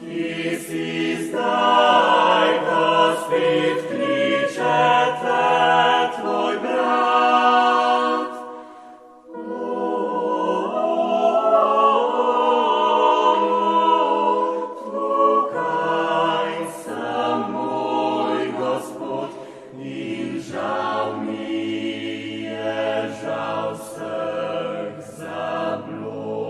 ki si zdaj, ko spet kliče te tvoj brat. Tukaj sem, moj Gospod, in žal mi je, žal vseh zablod.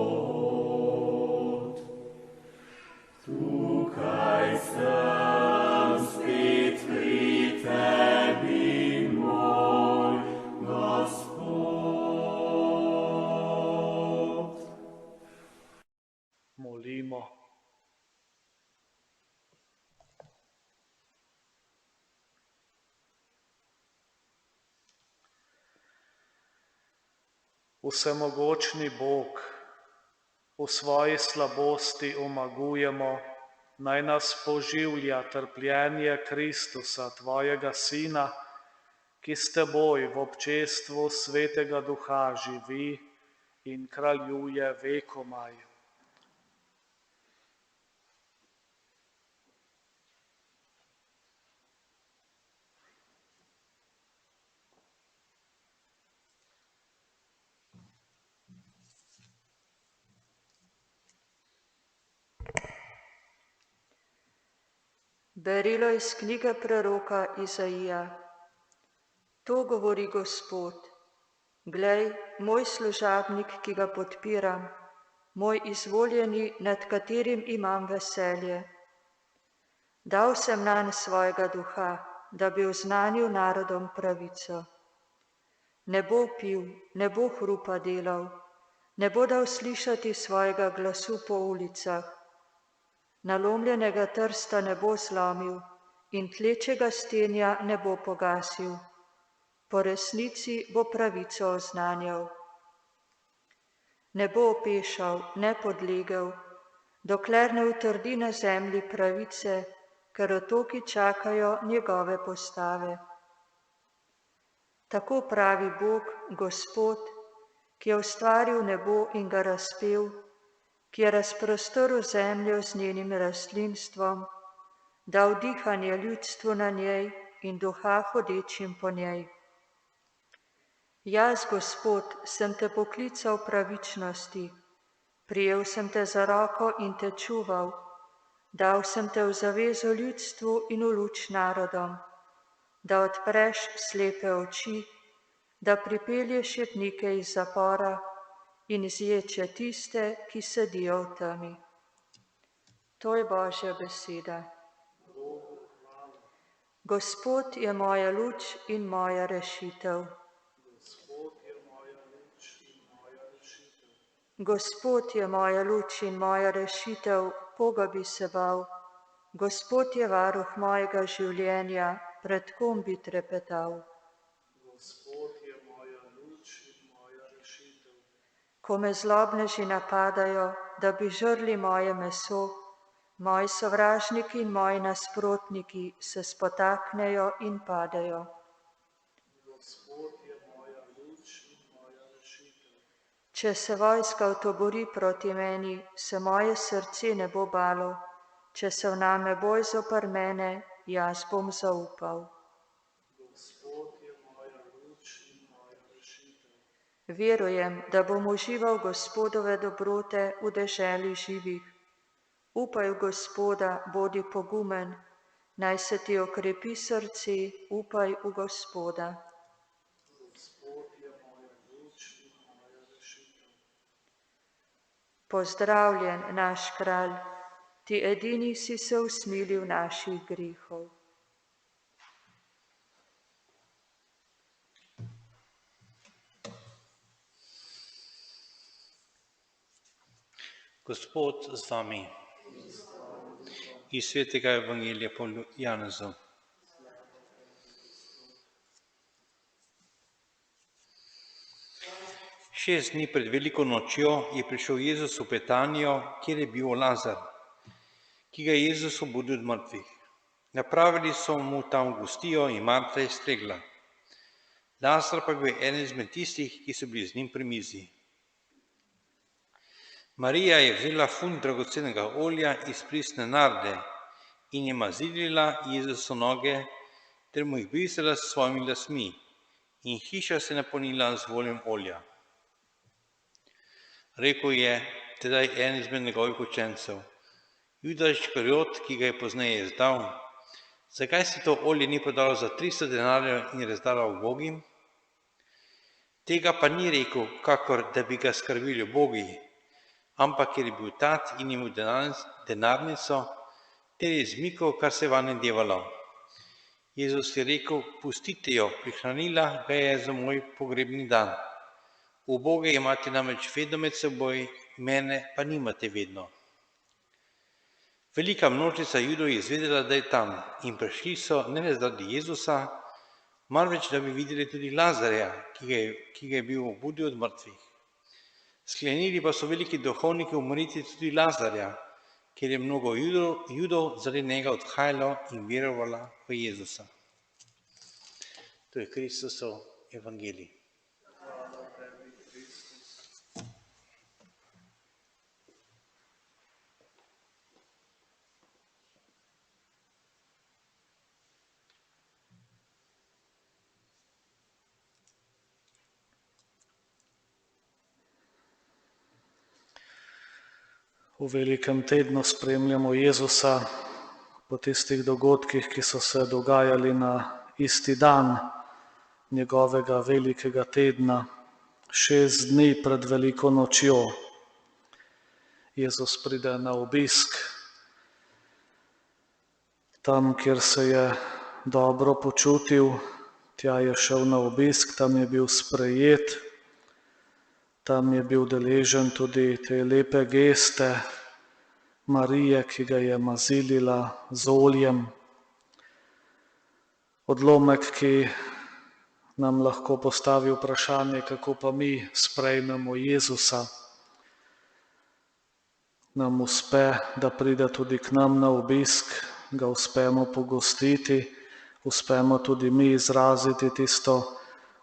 Tukaj sem spet pri tebi, moj Gospod. Molimo. Vsemogočni Bog, v svoji slabosti omagujemo, naj nas poživlja trpljenje Kristusa, tvojega Sina, ki s teboj v občestvu Svetega Duha živi in kraljuje vekomaj. Berilo iz knjige preroka Izaija. To govori Gospod: Glej, moj služabnik, ki ga podpiram, moj izvoljeni, nad katerim imam veselje. Dal sem nanj svojega duha, da bi oznanil narodom pravico. Ne bo pil, ne bo hrupa delal, ne bo dal slišati svojega glasu po ulicah. Nalomljenega trsta ne bo zlomil in tlečega stenja ne bo pogasil. Po resnici bo pravico oznanjal. Ne bo opešal, ne podlegel, dokler ne utrdi na zemlji pravice, ker otoki čakajo njegove postave. Tako pravi Bog, Gospod, ki je ustvaril nebo in ga razpel, ki je razprostoril zemljo z njenim rastlinstvom, dal dihanje ljudstvu na njej in duha hodečim po njej. Jaz, Gospod, sem te poklical v pravičnosti, prijel sem te za roko in te čuval, dal sem te v zavezo ljudstvu in v luč narodom, da odpreš slepe oči, da pripelješ jetnike iz zapora in izječe tiste, ki sedijo v temi. To je Božja beseda. Gospod je moja luč in moja rešitev. Gospod je moja luč in moja rešitev, koga bi se bal? Gospod je varuh mojega življenja, pred kom bi trepetal? Ko me zlobneži napadajo, da bi žrli moje meso, moji sovražniki in moji nasprotniki se spotaknejo in padejo. Če se vojska utobori proti meni, se moje srce ne bo balo, če se vname boj zoper mene, jaz bom zaupal. Verujem, da bom užival Gospodove dobrote v deželi živih. Upaj v Gospoda, bodi pogumen, naj se ti okrepi srce, upaj v Gospoda. Pozdravljen, naš kralj, ti edini si se usmilil naših grehov. Gospod z vami. Iz svetega evangelija po Janezu. Šest dni pred veliko nočjo je prišel Jezus v Betanijo, kjer je bil Lazar, ki ga je Jezus obudil od mrtvih. Napravili so mu tam gostijo in Marta je stregla. Lazar pa je bil eden izmed tistih, ki so bili z njim pri mizi. Marija je vzela funt dragocenega olja iz pristne narde in je mazilila Jezusu noge ter mu jih brisala s svojimi lasmi in hiša se je napolnila z vonjem olja. Rekel je tedaj en izmed njegovih učencev, Juda Iškariot, ki ga je pozneje izdal, zakaj si to olje ni prodal za 300 denarjev in razdal ubogim? Tega pa ni rekel, kakor da bi ga skrbeli ubogi, ampak ker je bil tat in imel denarnico, ter je izmikal, kar se je vanj devalo. Jezus je rekel, pustite jo, prihranila ga je za moj pogrebni dan. Uboge imate namreč vedno med seboj, mene pa nimate vedno. Velika množica Judov je izvedela, da je tam in prišli so ne le zaradi Jezusa, marveč da bi videli tudi Lazarja, ki ga je bil obudil od mrtvih. Sklenili pa so veliki duhovniki umoriti tudi Lazarja, ker je mnogo Judov zaradi njega odhajalo in verovalo v Jezusa. To je Kristusov evangelij. V velikem tednu spremljamo Jezusa po tistih dogodkih, ki so se dogajali na isti dan njegovega velikega tedna, 6 dni pred veliko nočjo. Jezus pride na obisk tam, kjer se je dobro počutil, tja je šel na obisk, tam je bil sprejet, tam je bil deležen tudi te lepe geste Marije, ki ga je mazilila z oljem. Odlomek, ki nam lahko postavi vprašanje, kako pa mi sprejmemo Jezusa. Nam uspe, da pride tudi k nam na obisk, ga uspemo pogostiti, uspemo tudi mi izraziti tisto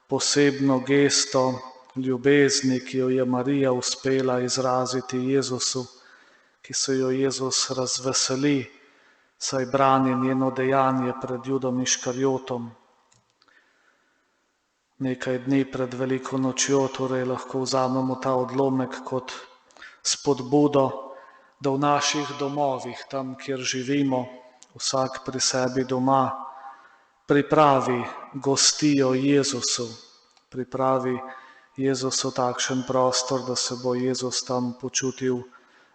posebno gesto ljubezni, ki jo je Marija uspela izraziti Jezusu, ki se jo Jezus razveseli, saj brani njeno dejanje pred Judom Iškariotom. Nekaj dni pred veliko nočjo torej lahko vzamemo ta odlomek kot spodbudo, da v naših domovih, tam, kjer živimo, vsak pri sebi doma, pripravi gostijo Jezusu, pripravi Jezusu takšen prostor, da se bo Jezus tam počutil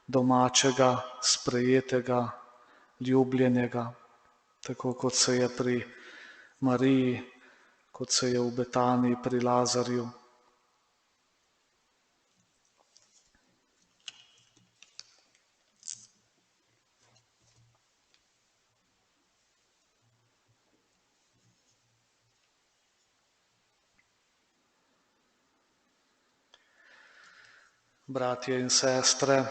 domačega, sprejetega, ljubljenega, tako kot se je pri Mariji, kot se je v Betaniji pri Lazarju. Bratje in sestre,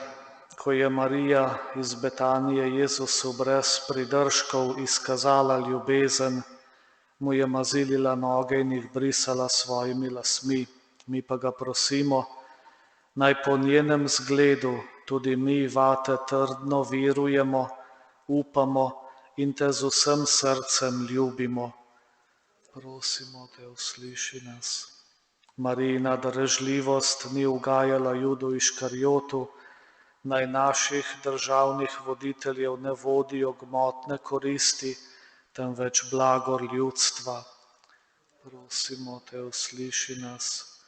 ko je Marija iz Betanije Jezusu brez pridržkov izkazala ljubezen, mu je mazilila noge in jih brisala s svojimi lasmi. Mi pa ga prosimo, naj po njenem zgledu tudi mi vate trdno verujemo, upamo in te z vsem srcem ljubimo. Prosimo te, usliši nas. Marijina darežljivost ni ugajala Judu Iškariotu, naj naših državnih voditeljev ne vodijo gmotne koristi, temveč blagor ljudstva. Prosimo te, usliši nas.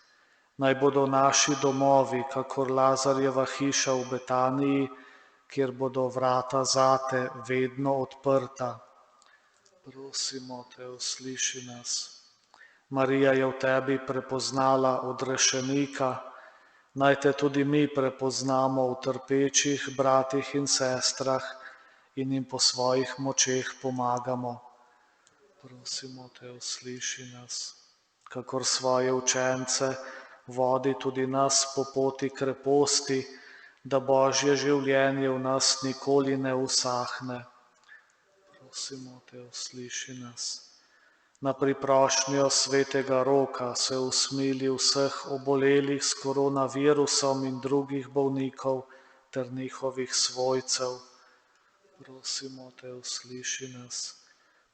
Naj bodo naši domovi, kakor Lazarjeva hiša v Betaniji, kjer bodo vrata zate vedno odprta. Prosimo te, usliši nas. Marija je v tebi prepoznala odrešenika, naj te tudi mi prepoznamo v trpečih bratih in sestrah in jim po svojih močeh pomagamo. Prosimo te, usliši nas. Kakor svoje učence vodi tudi nas po poti kreposti, da Božje življenje v nas nikoli ne usahne. Prosimo te, usliši nas. Na priprošnjo svetega Roka se usmili vseh obolelih s koronavirusom in drugih bolnikov ter njihovih svojcev. Prosimo te, usliši nas.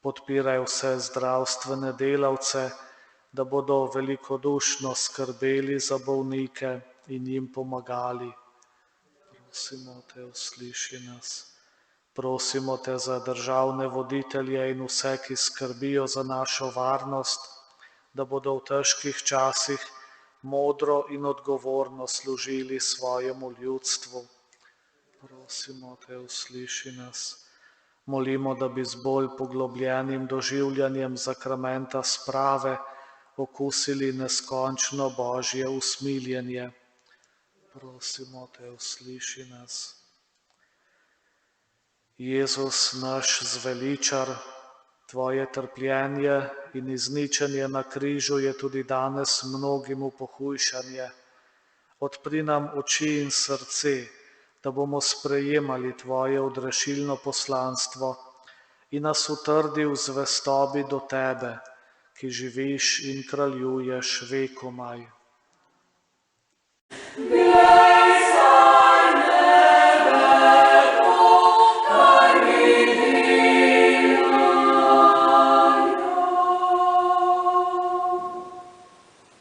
Podpiraj vse zdravstvene delavce, da bodo velikodušno skrbeli za bolnike in jim pomagali. Prosimo te, usliši nas. Prosimo te za državne voditelje in vse, ki skrbijo za našo varnost, da bodo v težkih časih modro in odgovorno služili svojemu ljudstvu. Prosimo te, usliši nas. Molimo, da bi z bolj poglobljenim doživljanjem sakramenta sprave okusili neskončno Božje usmiljenje. Prosimo te, usliši nas. Jezus, naš zveličar, tvoje trpljenje in izničenje na križu je tudi danes mnogim v pohujšanje. Odpri nam oči in srce, da bomo sprejemali tvoje odrešilno poslanstvo in nas utrdi v zvestobi do tebe, ki živiš in kraljuješ vekomaj.